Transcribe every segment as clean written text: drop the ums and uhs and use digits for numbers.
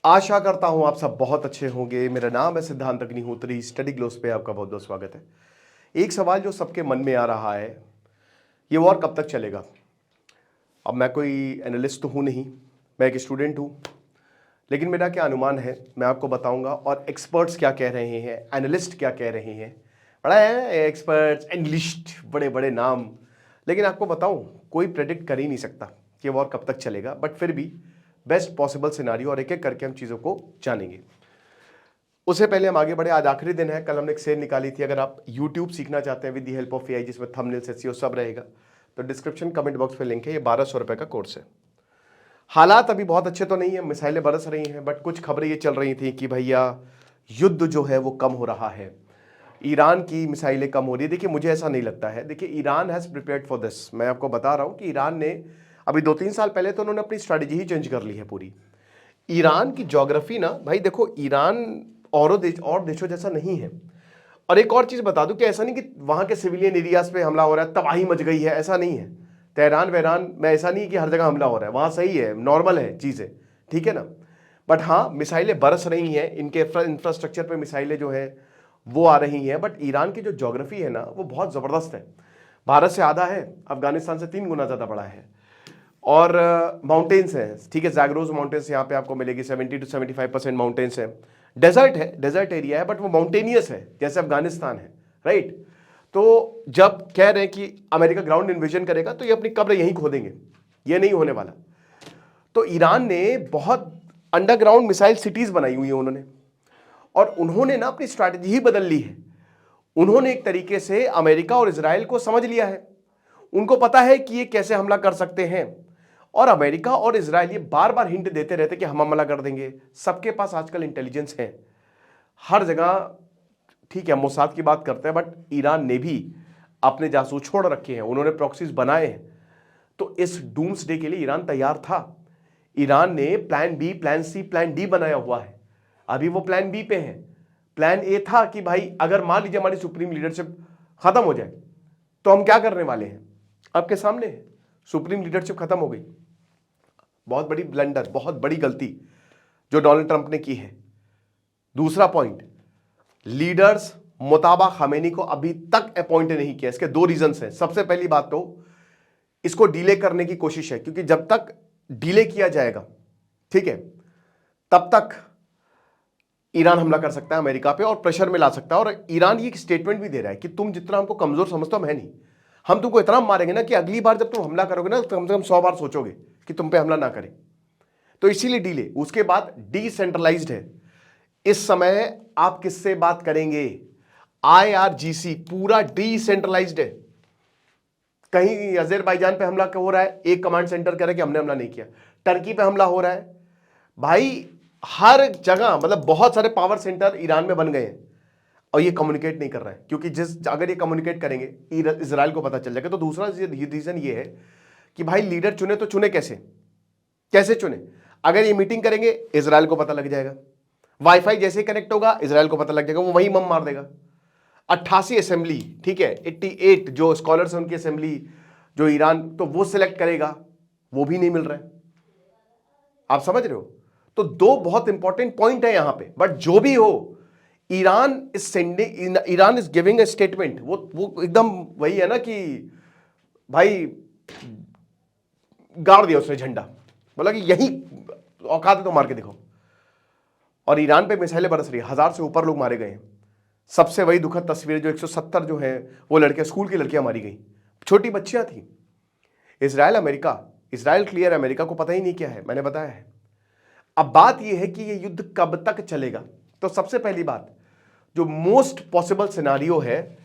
आशा करता हूं आप सब बहुत अच्छे होंगे। मेरा नाम है सिद्धांत अग्निहोत्री। स्टडी ग्लोस पे आपका बहुत बहुत स्वागत है। एक सवाल जो सबके मन में आ रहा है, ये वॉर कब तक चलेगा। अब मैं कोई एनालिस्ट तो हूं नहीं, मैं एक स्टूडेंट हूं, लेकिन मेरा क्या अनुमान है मैं आपको बताऊंगा। और एक्सपर्ट्स क्या कह रहे हैं, एनालिस्ट क्या कह रहे हैं, बड़ा है एक्सपर्ट्स एनालिस्ट, बड़े बड़े नाम। लेकिन आपको बताऊं, कोई प्रेडिक्ट कर ही नहीं सकता कि वॉर कब तक चलेगा, बट फिर भी बेस्ट पॉसिबल सिनारियो और एक एक करके हम चीज़ों को जानेंगे। उससे पहले हम आगे बढ़े, आज आखिरी दिन है। कल हमने एक सेल निकाली थी। अगर आप YouTube सीखना चाहते हैं with the help of AI, जिसमें थंबनेल्स SEO सब रहेगा, तो डिस्क्रिप्शन कमेंट बॉक्स पे लिंक है। ये 1200 रुपए का कोर्स है। हालात अभी बहुत अच्छे तो नहीं है, मिसाइलें बरस रही हैं, बट कुछ खबरें ये चल रही थी कि भैया युद्ध जो है वो कम हो रहा है, ईरान की मिसाइलें कम हो रही है। देखिए, मुझे ऐसा नहीं लगता है। देखिए, Iran has prepared for this. मैं आपको बता रहा हूँ कि ईरान ने अभी 2-3 साल पहले तो उन्होंने अपनी स्ट्रैटेजी ही चेंज कर ली है पूरी। ईरान की ज्योग्राफी ना भाई, देखो, ईरान और देशों जैसा नहीं है। और एक और चीज़ बता दूं कि ऐसा नहीं कि वहाँ के सिविलियन एरियाज पे हमला हो रहा है, तबाही मच गई है, ऐसा नहीं है। तेहरान वहरान में ऐसा नहीं कि हर जगह हमला हो रहा है, वहाँ सही है, नॉर्मल है चीज़ें, ठीक है ना। बट हाँ, मिसाइलें बरस रही हैं, इनके इंफ्रास्ट्रक्चर पे मिसाइलें जो है वो आ रही हैं। बट ईरान की जो ज्योग्राफी है ना, वो बहुत ज़बरदस्त है। भारत से आधा है, अफगानिस्तान से 3 गुना ज़्यादा बड़ा है। और माउंटेन्स हैं, ठीक है, जैगरोज माउंटेन्स यहाँ पे आपको मिलेगी। 70 to 75% माउंटेन्स है। डेजर्ट है, डेजर्ट एरिया है, बट वो माउंटेनियस है, जैसे अफगानिस्तान है, राइट। तो जब कह रहे हैं कि अमेरिका ग्राउंड इन्वेजन करेगा तो ये अपनी कब्र यहीं खोदेंगे, ये नहीं होने वाला। तो ईरान ने बहुत अंडरग्राउंड मिसाइल सिटीज बनाई हुई है उन्होंने, और उन्होंने ना अपनी स्ट्रैटेजी ही बदल ली है। उन्होंने एक तरीके से अमेरिका और इजराइल को समझ लिया है। उनको पता है कि ये कैसे हमला कर सकते हैं। और अमेरिका और इजराइल ये बार बार हिंट देते रहते कि हम हमला कर देंगे। सबके पास आजकल इंटेलिजेंस है हर जगह, ठीक है। मोसाद की बात करते हैं, बट ईरान ने भी अपने जासूस छोड़ रखे हैं, उन्होंने प्रॉक्सीज बनाए हैं। तो इस डूम्सडे के लिए ईरान तैयार था। ईरान ने plan B, plan C, plan D बनाया हुआ है। अभी वो प्लान बी पे है। प्लान ए था कि भाई अगर मान लीजिए हमारी सुप्रीम लीडरशिप खत्म हो जाए तो हम क्या करने वाले हैं, आपके सामने है। सुप्रीम लीडरशिप खत्म हो गई, बहुत बड़ी ब्लंडर, बहुत बड़ी गलती जो डोनाल्ड ट्रंप ने की है। दूसरा पॉइंट, लीडर्स मुताबा खामेनी को अभी तक अपॉइंट नहीं किया। इसके 2 रीजंस हैं। सबसे पहली बात तो इसको डिले करने की कोशिश है, क्योंकि जब तक डिले किया जाएगा, ठीक है, तब तक ईरान हमला कर सकता है अमेरिका पे और प्रेशर में ला सकता है। और ईरान ये स्टेटमेंट भी दे रहा है कि तुम जितना हमको कमजोर समझते हो, हम है नहीं, हम तुमको इतना मारेंगे ना कि अगली बार जब तुम हमला करोगे ना तो कम से कम 100 बार सोचोगे कि तुम पे हमला ना करें। तो इसीलिए डिले। उसके बाद डिसेंट्रलाइज्ड है। इस समय आप किससे बात करेंगे, IRGC पूरा डिसेंट्रलाइज्ड है। कहीं अजरबैजान पे हमला हो रहा है, एक कमांड सेंटर कह रहा है कि हमने हमला नहीं किया। टर्की पे हमला हो रहा है, भाई हर जगह, मतलब बहुत सारे पावर सेंटर ईरान में बन गए हैं और ये कम्युनिकेट नहीं कर रहा है, क्योंकि अगर ये कम्युनिकेट करेंगे इजराइल को पता चल जाएगा। तो दूसरा रीजन ये है कि भाई लीडर चुने तो चुने कैसे, कैसे चुने। अगर ये मीटिंग करेंगे इजराइल को पता लग जाएगा, वाईफाई जैसे ही कनेक्ट होगा इजराइल को पता लग जाएगा, वो वहीं बम मार देगा। 88 असेंबली, ठीक है, 88 जो स्कॉलर्स हैं उनकी असेंबली जो ईरान, तो वो सिलेक्ट करेगा, वो भी नहीं मिल रहा है। आप समझ रहे हो। तो 2 बहुत इंपॉर्टेंट पॉइंट है यहां पे। बट जो भी हो, Iran is giving a statement. वो एकदम वही है ना कि भाई गाड़ दिया उसने झंडा, बोला कि यही औकात है तो मार के दिखाओ। और ईरान पे मिसाइलें बरस रही है, 1000 से ऊपर लोग मारे गए हैं। सबसे वही दुखद तस्वीर, जो 170 जो है वो लड़के, स्कूल की लड़कियां मारी गई, छोटी बच्चियां थी। इजराइल क्लियर, अमेरिका को पता ही नहीं क्या है, मैंने बताया है। अब बात यह है कि ये युद्ध कब तक चलेगा। तो सबसे पहली बात, जो मोस्ट पॉसिबल सिनारियो है,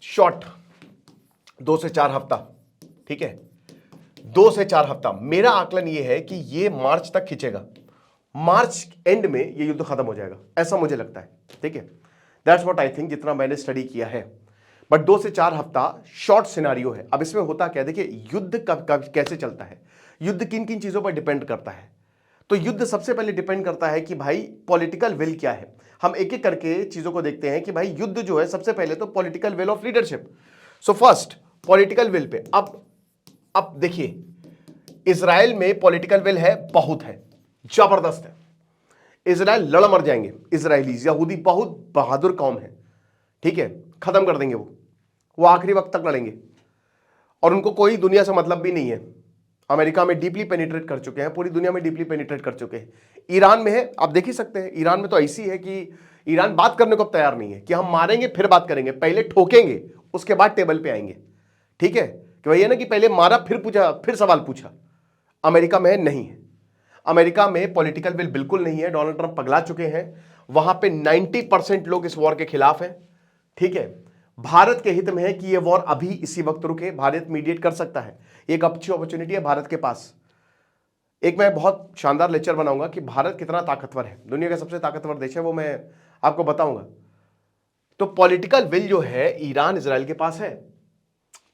शॉर्ट 2 से 4 हफ्ता, ठीक है, 2 से 4 हफ्ता। मेरा आकलन यह है कि ये मार्च तक खींचेगा, मार्च एंड में ये युद्ध खत्म हो जाएगा, ऐसा मुझे लगता है, ठीक है। दैट्स व्हाट आई थिंक, जितना मैंने स्टडी किया है। बट 2 से 4 हफ्ता शॉर्ट सिनारियो है। अब इसमें होता क्या, देखिए, युद्ध कब कैसे चलता है, युद्ध किन किन चीजों पर डिपेंड करता है। तो युद्ध सबसे पहले डिपेंड करता है कि भाई पॉलिटिकल विल क्या है। हम एक एक करके चीजों को देखते हैं कि भाई युद्ध जो है, सबसे पहले तो political will of leadership. So first political will pay, अब देखिए, इजराइल में पॉलिटिकल विल है, बहुत है, जबरदस्त है। इजराइल लड़ मर जाएंगे, इजरायलीज यहूदी बहुत बहादुर कौम है, ठीक है, खत्म कर देंगे वो आखिरी वक्त तक लड़ेंगे और उनको कोई दुनिया से मतलब भी नहीं है। अमेरिका में डीपली पेनिट्रेट कर चुके हैं, पूरी दुनिया में डीपली पेनिट्रेट कर चुके हैं। ईरान में है, आप देख ही सकते हैं, ईरान में तो ऐसी है कि ईरान बात करने को तैयार नहीं है कि हम मारेंगे फिर बात करेंगे, पहले ठोकेंगे उसके बाद टेबल पे आएंगे, ठीक है, कि भैया ना कि पहले मारा फिर पूछा फिर सवाल पूछा। अमेरिका में नहीं है, अमेरिका में पॉलिटिकल विल बिल्कुल नहीं है, डोनाल्ड ट्रंप पगला चुके हैं, वहां पे 90% लोग इस वॉर के खिलाफ हैं, ठीक है। भारत के हित में है कि यह वॉर अभी इसी वक्त रुके, भारत मीडिएट कर सकता है, एक अच्छी अपॉर्चुनिटी है भारत के पास। एक मैं बहुत शानदार लेक्चर बनाऊंगा कि भारत कितना ताकतवर है, दुनिया का सबसे ताकतवर देश है, वो मैं आपको बताऊंगा। तो पॉलिटिकल विल जो है ईरान इजराइल के पास है,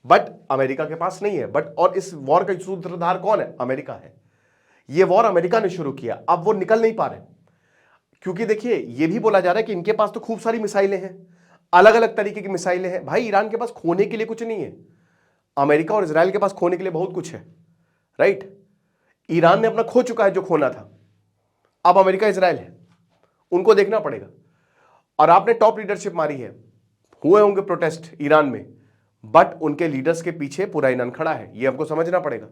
बट अमेरिका के पास नहीं है। बट और इस वॉर का सूत्रधार कौन है? अमेरिका है। यह वॉर अमेरिका ने शुरू किया, अब वो निकल नहीं पा रहे, क्योंकि देखिए यह भी बोला जा रहा है कि इनके पास तो खूब सारी मिसाइलें हैं, अलग अलग तरीके की मिसाइलें हैं। भाई ईरान के पास खोने के लिए कुछ नहीं है, अमेरिका और इजराइल के पास खोने के लिए बहुत कुछ है, राइट। ईरान ने अपना खो चुका है जो खोना था, अब अमेरिका इजराइल है, उनको देखना पड़ेगा। और आपने टॉप लीडरशिप मारी है, हुए होंगे प्रोटेस्ट ईरान में, बट उनके लीडर्स के पीछे पूरा ईरान खड़ा है, ये हमको समझना पड़ेगा।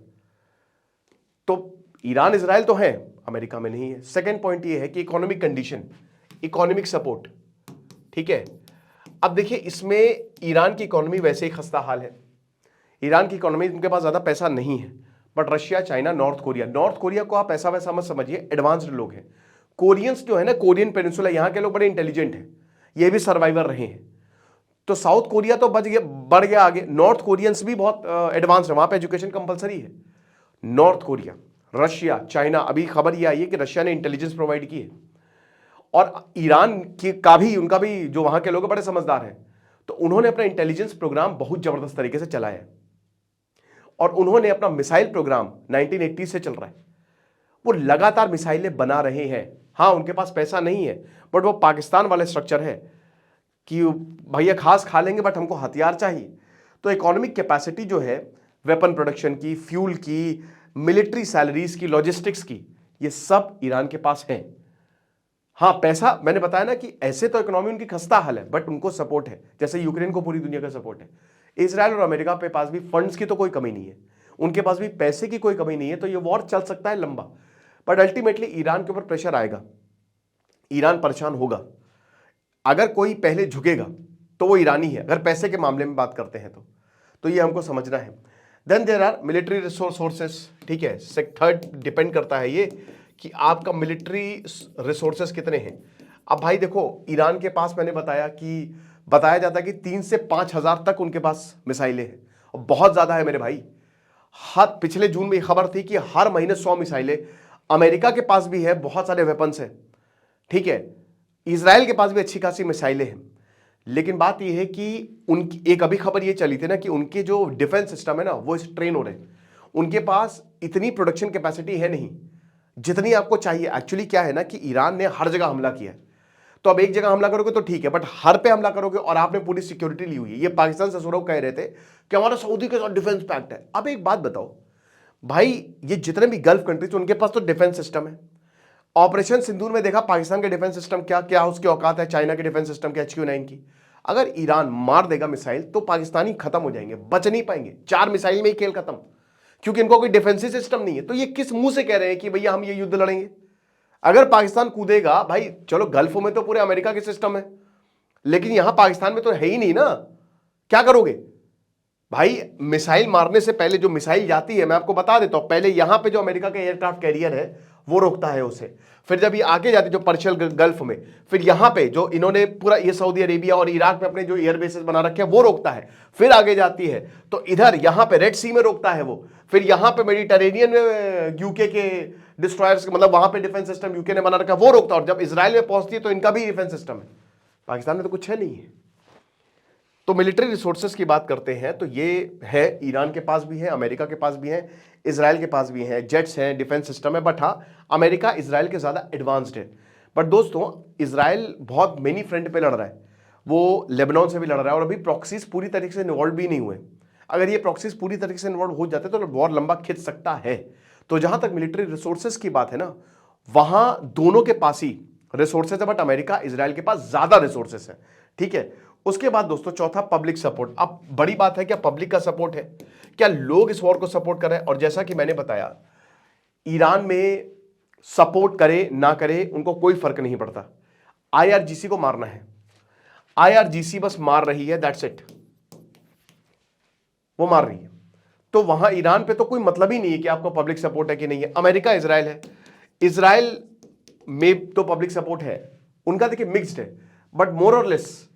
तो ईरान इजराइल तो है, अमेरिका में नहीं है। सेकेंड पॉइंट ये है कि इकोनॉमिक कंडीशन, इकोनॉमिक सपोर्ट, ठीक है। अब देखिए इसमें ईरान की इकोनॉमी वैसे ही खस्ता हाल है, ईरान की इकोनॉमी, उनके पास ज्यादा पैसा नहीं है, but Russia, China, north Korea को आप ऐसा वैसा मत समझिए, एडवांस्ड लोग हैं। कोरियंस जो है ना, कोरियन पेनिनसुला, यहां के लोग बड़े इंटेलिजेंट हैं, ये भी सर्वाइवर रहे हैं। तो साउथ कोरिया तो बढ़ गया आगे, नॉर्थ कोरियंस भी बहुत एडवांस है, वहां पे एजुकेशन कंपलसरी है। नॉर्थ कोरिया, रशिया, चाइना, अभी खबर यह आई है कि रशिया ने इंटेलिजेंस प्रोवाइड की है, और ईरान की का भी, उनका भी, जो वहां के लोग बड़े समझदार हैं, तो उन्होंने अपना इंटेलिजेंस प्रोग्राम बहुत जबरदस्त तरीके से चलाया है, और उन्होंने अपना मिसाइल प्रोग्राम 1980 से चल रहा है, वो लगातार मिसाइलें बना रहे हैं। हाँ उनके पास पैसा नहीं है, बट वो पाकिस्तान वाले स्ट्रक्चर है कि भैया खास खा लेंगे बट हमको हथियार चाहिए। तो इकोनॉमिक कैपेसिटी जो है, वेपन प्रोडक्शन की, फ्यूल की, मिलिट्री सैलरीज की, लॉजिस्टिक्स की, ये सब ईरान के पास है। हाँ पैसा, मैंने बताया ना कि ऐसे तो इकोनॉमी उनकी खस्ता हाल है, बट उनको सपोर्ट है, जैसे यूक्रेन को पूरी दुनिया का सपोर्ट है। इजराइल और अमेरिका के पास भी फंड्स की तो कोई कमी नहीं है, उनके पास भी पैसे की कोई कमी नहीं है, तो ये वॉर चल सकता है लंबा, बट अल्टीमेटली ईरान के ऊपर प्रेशर आएगा, ईरान परेशान होगा। अगर कोई पहले झुकेगा तो वो ईरानी है, अगर पैसे के मामले में बात करते हैं तो ये हमको समझना है। Then there are military resources, ठीक है, थर्ड डिपेंड करता है ये कि आपका मिलिट्री रिसोर्सेस कितने हैं। अब भाई देखो ईरान के पास, मैंने बताया जाता है कि 3 से 5 हजार तक उनके पास मिसाइलें हैं, और बहुत ज्यादा है मेरे भाई। पिछले जून में खबर थी कि हर महीने 100 मिसाइलें, अमेरिका के पास भी है, बहुत सारे वेपन्स हैं, ठीक है, इजराइल के पास भी अच्छी खासी मिसाइलें हैं। लेकिन बात यह है कि उनकी एक अभी खबर यह चली थी ना कि उनके जो डिफेंस सिस्टम है ना वो स्ट्रेन हो रहे हैं, उनके पास इतनी प्रोडक्शन कैपेसिटी है नहीं जितनी आपको चाहिए। एक्चुअली क्या है ना कि ईरान ने हर जगह हमला किया है, तो अब एक जगह हमला करोगे तो ठीक है, बट हर पे हमला करोगे और आपने पूरी सिक्योरिटी ली हुई है। ये पाकिस्तान से सौरभ कह रहे थे कि हमारा सऊदी के साथ डिफेंस पैक्ट है। अब एक बात बताओ भाई, ये जितने भी गल्फ कंट्रीज उनके पास तो डिफेंस सिस्टम है। ऑपरेशन सिंदूर में देखा पाकिस्तान के डिफेंस सिस्टम क्या उसकी औकात है, चाइना के डिफेंस सिस्टम के HQ-9 की। अगर ईरान मार देगा मिसाइल तो पाकिस्तानी खत्म हो जाएंगे, बच नहीं पाएंगे, 4 मिसाइल में ही खेल खत्म, क्योंकि इनको कोई डिफेंसिव सिस्टम नहीं है। तो ये किस मुंह से कह रहे हैं कि भैया हम ये युद्ध लड़ेंगे? अगर पाकिस्तान कूदेगा, भाई चलो गल्फ में तो पूरे अमेरिका के सिस्टम है, लेकिन यहां पाकिस्तान में तो है ही नहीं ना, क्या करोगे भाई? मिसाइल मारने से पहले जो मिसाइल जाती है, मैं आपको बता देता हूं, पहले यहां पे जो अमेरिका का एयरक्राफ्ट कैरियर है वो रोकता है उसे, फिर जब ये आगे जाती है जो पर्शियल गल्फ में, फिर यहां पे जो इन्होंने पूरा ये सऊदी अरेबिया और इराक में अपने जो एयर बेसेस बना रखे हैं वो रोकता है, फिर आगे जाती है तो इधर यहां पे रेड सी में रोकता है वो, फिर यहां पे मेडिटेरेनियन में यूके के डिस्ट्रॉयर्स, मतलब वहां पे डिफेंस सिस्टम यूके ने बना रखा है वो रोकता है, और जब इजराइल में पहुंचती है तो इनका भी डिफेंस सिस्टम है। पाकिस्तान में तो कुछ है नहीं है। तो मिलिट्री रिसोर्सेज की बात करते हैं तो ये है, ईरान के पास भी है, अमेरिका के पास भी है, इजराइल के पास भी है, जेट्स हैं, डिफेंस सिस्टम है, बट हाँ अमेरिका इजराइल के ज़्यादा एडवांस्ड है। बट दोस्तों इजराइल बहुत मेनी फ्रंट पे लड़ रहा है, वो लेबनान से भी लड़ रहा है, और अभी प्रॉक्सीज पूरी तरीके से इन्वॉल्व भी नहीं हुए। अगर ये प्रॉक्सीज पूरी तरीके से इन्वॉल्व हो जाते तो वॉर लंबा खिंच सकता है। तो जहां तक मिलिट्री रिसोर्सेज की बात है ना, वहां दोनों के पास ही रिसोर्सेस है, बट अमेरिका इजराइल के पास ज्यादा रिसोर्सेस है, ठीक है। उसके बाद दोस्तों चौथा, पब्लिक सपोर्ट। अब बड़ी बात है, क्या पब्लिक का सपोर्ट है, क्या लोग इस वॉर को सपोर्ट कर रहे हैं? और जैसा कि मैंने बताया, ईरान में सपोर्ट करे ना करे उनको कोई फर्क नहीं पड़ता, आईआरजीसी को मारना है, आईआरजीसी बस मार रही है, दैट्स इट, वो मार रही है। तो वहां ईरान पे तो कोई मतलब ही नहीं है कि आपको पब्लिक सपोर्ट है कि नहीं है। अमेरिका इजराइल है, इजराइल में तो पब्लिक सपोर्ट है, उनका देखिए मिक्स्ड है, बट मोर और लेस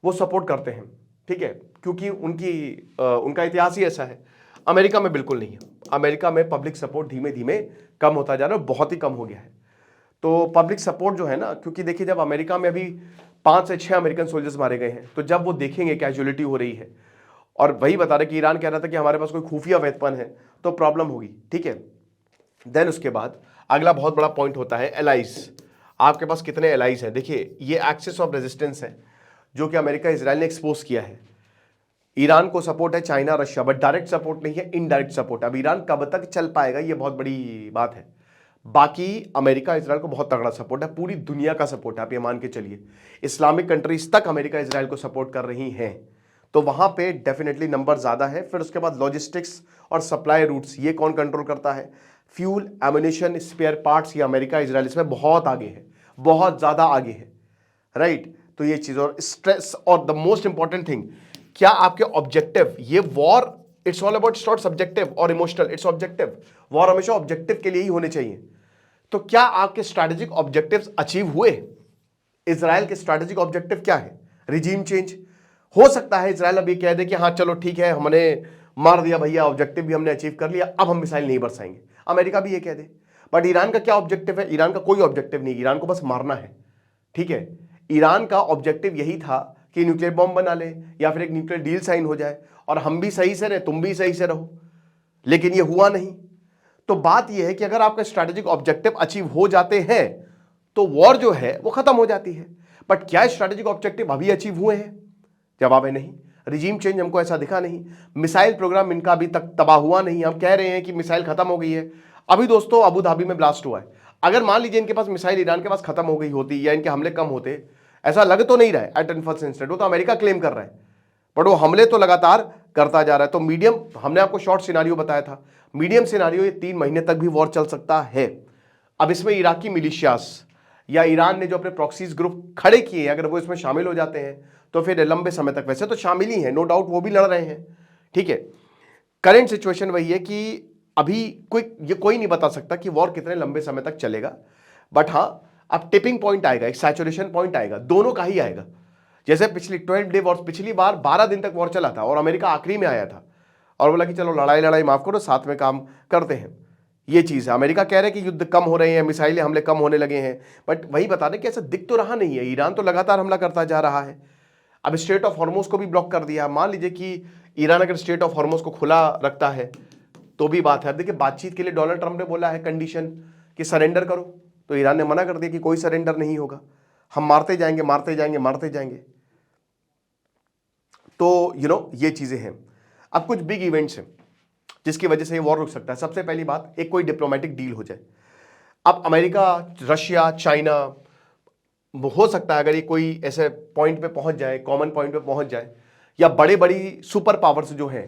वो सपोर्ट करते हैं, ठीक है, क्योंकि उनका इतिहास ही ऐसा है। अमेरिका में बिल्कुल नहीं है, अमेरिका में पब्लिक सपोर्ट धीमे धीमे कम होता जा रहा है, बहुत ही कम हो गया है। तो पब्लिक सपोर्ट जो है ना, क्योंकि देखिए जब अमेरिका में अभी 5 से 6 अमेरिकन सोल्जर्स मारे गए हैं, तो जब वो देखेंगे कैजुअलिटी हो रही है, और वही बता रहे कि ईरान कह रहा था कि हमारे पास कोई खुफिया वेपन है, तो प्रॉब्लम होगी, ठीक है। देन उसके बाद अगला बहुत बड़ा पॉइंट होता है एलाइज। आपके पास कितने एलाइज हैं? देखिए ये एक्सेस ऑफ रेजिस्टेंस है जो कि अमेरिका इजराइल ने एक्सपोज किया है। ईरान को सपोर्ट है China Russia, but direct support नहीं है, इनडायरेक्ट सपोर्ट। अब ईरान कब तक चल पाएगा, ये बहुत बड़ी बात है। बाकी अमेरिका इजराइल को बहुत तगड़ा सपोर्ट है, पूरी दुनिया का सपोर्ट है, आप ये मान के चलिए। इस्लामिक कंट्रीज तक अमेरिका इजराइल को सपोर्ट कर रही हैं, तो वहां पे डेफिनेटली नंबर ज्यादा है। फिर उसके बाद लॉजिस्टिक्स और सप्लाई रूट्स, ये कौन कंट्रोल करता है? फ्यूल, एमुनिशन, स्पेयर पार्ट्स, ये अमेरिका इजराइल इसमें बहुत आगे है, बहुत ज्यादा आगे है, राइट। तो ये चीज, और स्ट्रेस, और द मोस्ट इंपॉर्टेंट थिंग, क्या आपके ऑब्जेक्टिव, ये war it's all about, it's not subjective और इमोशनल, इट्स ऑब्जेक्टिव। वॉर हमेशा ऑब्जेक्टिव के लिए ही होने चाहिए। तो क्या आपके स्ट्रैटेजिक ऑब्जेक्टिव्स अचीव हुए? इजराइल के स्ट्रैटेजिक ऑब्जेक्टिव क्या है? Regime change. हो सकता है इजराइल अब ये कह दे कि हाँ चलो ठीक है, हमने मार दिया भैया, ऑब्जेक्टिव भी हमने अचीव कर लिया, अब हम मिसाइल नहीं बरसाएंगे। अमेरिका भी ये कह दे। बट ईरान का क्या ऑब्जेक्टिव है? ईरान का कोई ऑब्जेक्टिव नहीं, ईरान को बस मारना है, ठीक है। ईरान का ऑब्जेक्टिव यही था कि न्यूक्लियर बॉम्ब बना ले या फिर एक न्यूक्लियर डील साइन हो जाए और हम भी सही से रहे, तुम भी सही से रहो, लेकिन ये हुआ नहीं। तो बात यह है कि अगर आपका स्ट्रैटेजिक ऑब्जेक्टिव अचीव हो जाते हैं तो वॉर जो है वो खत्म हो जाती है। बट क्या स्ट्रैटेजिक ऑब्जेक्टिव अभी अचीव हुए हैं? जवाब है नहीं। रिजीम चेंज हमको ऐसा दिखा नहीं। मिसाइल प्रोग्राम इनका अभी तक तबाह हुआ नहीं। हम कह रहे हैं कि मिसाइल खत्म हो गई है। अभी दोस्तों अबू धाबी में ब्लास्ट हुआ है, अगर मान लीजिए इनके पास मिसाइल ईरान के पास खत्म हो गई होती या इनके हमले कम होते, ऐसा लग तो नहीं रहा है एट एन फर्स्ट इंस्टेंट, वो तो अमेरिका क्लेम कर रहा है, बट वो हमले तो लगातार करता जा रहा है। तो मीडियम, हमने आपको शॉर्ट सिनारियो बताया था, मीडियम सिनारियो ये 3 महीने तक भी वॉर चल सकता है। अब इसमें इराकी मिलिशियास या ईरान ने जो अपने प्रॉक्सीज ग्रुप खड़े किए, अगर वो इसमें शामिल हो जाते हैं तो फिर लंबे समय तक, वैसे तो शामिल ही है नो डाउट, वो भी लड़ रहे हैं, ठीक है। करंट सिचुएशन वही है कि अभी कोई नहीं बता सकता कि वॉर कितने लंबे समय तक चलेगा, बट हाँ अब टिपिंग पॉइंट आएगा, एक सैचुरेशन पॉइंट आएगा, दोनों का ही आएगा। जैसे पिछली 12 डे वॉर, पिछली बार 12 दिन तक वॉर चला था और अमेरिका आखिरी में आया था और बोला कि चलो लड़ाई माफ करो, साथ में काम करते हैं। ये चीज है, अमेरिका कह रहे हैं कि युद्ध कम हो रहे हैं, मिसाइल हमले कम होने लगे हैं, बट वही बता रहे कि ऐसा दिख तो रहा नहीं है। ईरान तो लगातार हमला करता जा रहा है। अब स्ट्रेट ऑफ हॉर्मुज को भी ब्लॉक कर दिया। मान लीजिए कि ईरान अगर स्ट्रेट ऑफ हॉर्मुज को खुला रखता है तो भी बात है। देखिए बातचीत के लिए डोनाल्ड ट्रंप ने बोला है कंडीशन कि सरेंडर करो, तो ईरान ने मना कर दिया कि कोई सरेंडर नहीं होगा, हम मारते जाएंगे मारते जाएंगे मारते जाएंगे। तो ये चीजें हैं। अब कुछ बिग इवेंट्स हैं जिसकी वजह से ये वॉर रुक सकता है। सबसे पहली बात, एक कोई डिप्लोमेटिक डील हो जाए। अब अमेरिका, रशिया, चाइना, हो सकता है अगर ये कोई ऐसे पॉइंट पे पहुंच जाए, कॉमन पॉइंट पे पहुंच जाए, या बड़े बड़ी सुपर पावर्स जो हैं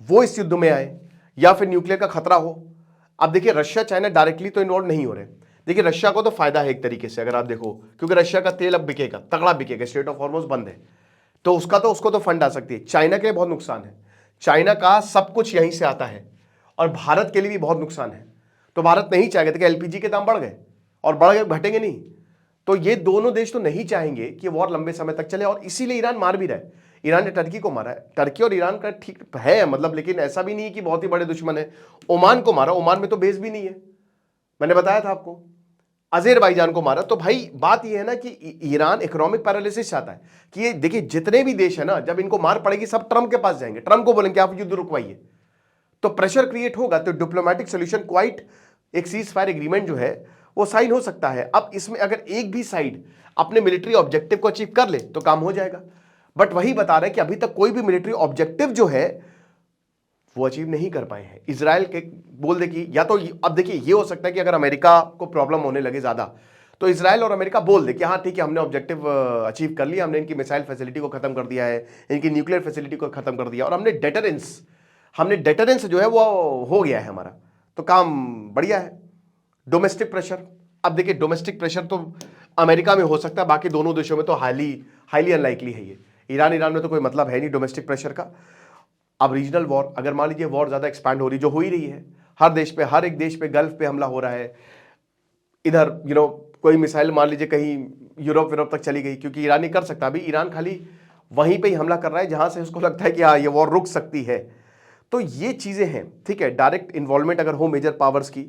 वो इस युद्ध में आए, या फिर न्यूक्लियर का खतरा हो। अब देखिए रशिया चाइना डायरेक्टली तो इन्वॉल्व नहीं हो रहे। देखिए रशिया को तो फायदा है एक तरीके से, अगर आप देखो, क्योंकि रशिया का तेल अब बिकेगा, तगड़ा बिकेगा, स्ट्रेट ऑफ हॉर्मुज बंद है, तो उसको तो फंड आ सकती है। चाइना के लिए बहुत नुकसान है, चाइना का सब कुछ यहीं से आता है, और भारत के लिए भी बहुत नुकसान है। तो भारत नहीं चाहेगा, देखिए एलपीजी के दाम बढ़ गए, और बढ़ गए, घटेंगे नहीं। तो ये दोनों देश तो नहीं चाहेंगे कि वॉर लंबे समय तक चले, और इसीलिए ईरान मार भी रहा है। ईरान ने टर्की को मारा है, टर्की और ईरान का ठीक है मतलब, लेकिन ऐसा भी नहीं कि बहुत ही बड़े दुश्मन है। ओमान को मारा, ओमान में तो बेस भी नहीं है, मैंने बताया था आपको। अजरबैजान को मारा। तो भाई बात यह है ना कि ईरान इकोनॉमिक पैरालिसिस चाहता है कि ये देखिए जितने भी देश है ना, जब इनको मार पड़ेगी सब ट्रंप के पास जाएंगे, ट्रंप को बोलेंगे आप युद्ध रुकवाइए, तो प्रेशर क्रिएट होगा। तो डिप्लोमेटिक सोल्यूशन क्वाइट, एक सीज फायर एग्रीमेंट जो है वो साइन हो सकता है। अब इसमें अगर एक भी साइड अपने मिलिट्री ऑब्जेक्टिव को अचीव कर ले तो काम हो जाएगा। बट वही बता रहे हैं कि अभी तक कोई भी मिलिट्री ऑब्जेक्टिव जो है वो अचीव नहीं कर पाए हैं। इजराइल के बोल दे कि या तो अब देखिए ये हो सकता है कि अगर अमेरिका को प्रॉब्लम होने लगे ज़्यादा तो इजराइल और अमेरिका बोल दे कि हाँ ठीक है, हमने ऑब्जेक्टिव अचीव कर लिया, हमने इनकी मिसाइल फैसिलिटी को खत्म कर दिया है, इनकी न्यूक्लियर फैसिलिटी को खत्म कर दिया और हमने डेटरेंस जो है वो हो गया है हमारा, तो काम बढ़िया है। डोमेस्टिक प्रेशर, अब देखिए डोमेस्टिक प्रेशर तो अमेरिका में हो सकता है, बाकी दोनों देशों में तो हाईली अनलाइकली है ये। ईरान में तो कोई मतलब है नहीं डोमेस्टिक प्रेशर का। अब रीजनल वॉर, अगर मान लीजिए वॉर ज़्यादा एक्सपैंड हो रही, जो हो ही रही है, हर एक देश पे गल्फ पे हमला हो रहा है, इधर कोई मिसाइल मान लीजिए कहीं यूरोप तक चली गई, क्योंकि ईरान नहीं कर सकता, अभी ईरान खाली वहीं पे ही हमला कर रहा है जहां से उसको लगता है कि हाँ ये वॉर रुक सकती है। तो ये चीज़ें हैं, ठीक है। डायरेक्ट इन्वॉल्वमेंट अगर हो मेजर पावर्स की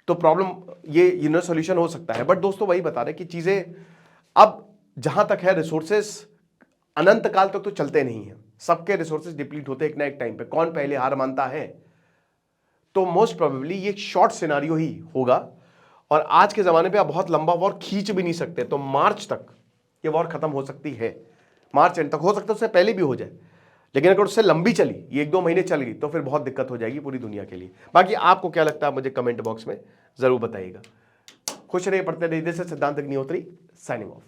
तो प्रॉब्लम ये सोल्यूशन हो सकता है। बट दोस्तों वही बता रहे कि चीज़ें अब जहां तक है, रिसोर्सेस अनंत काल तक तो चलते नहीं है, सबके रिसोर्सेस डिप्लीट होते हैं एक ना एक टाइम पे। कौन पहले हार मानता है? तो मोस्ट प्रोबेबली ये शॉर्ट सिनारियो ही होगा और आज के ज़माने पे आप बहुत लंबा वॉर खींच भी नहीं सकते, तो मार्च तक ये वॉर खत्म हो सकती है, मार्च एंड तक हो सकता है, उससे पहले भी हो जाए। लेकिन अगर उससे लंबी चली, ये 1-2 महीने चल गई, तो फिर बहुत दिक्कत हो जाएगी पूरी दुनिया के लिए। बाकी आपको क्या लगता है मुझे कमेंट बॉक्स में ज़रूर बताइएगा। खुश रहिए, पढ़ते रहिए। दिस इज सिद्धांत अग्निहोत्री, साइनिंग ऑफ।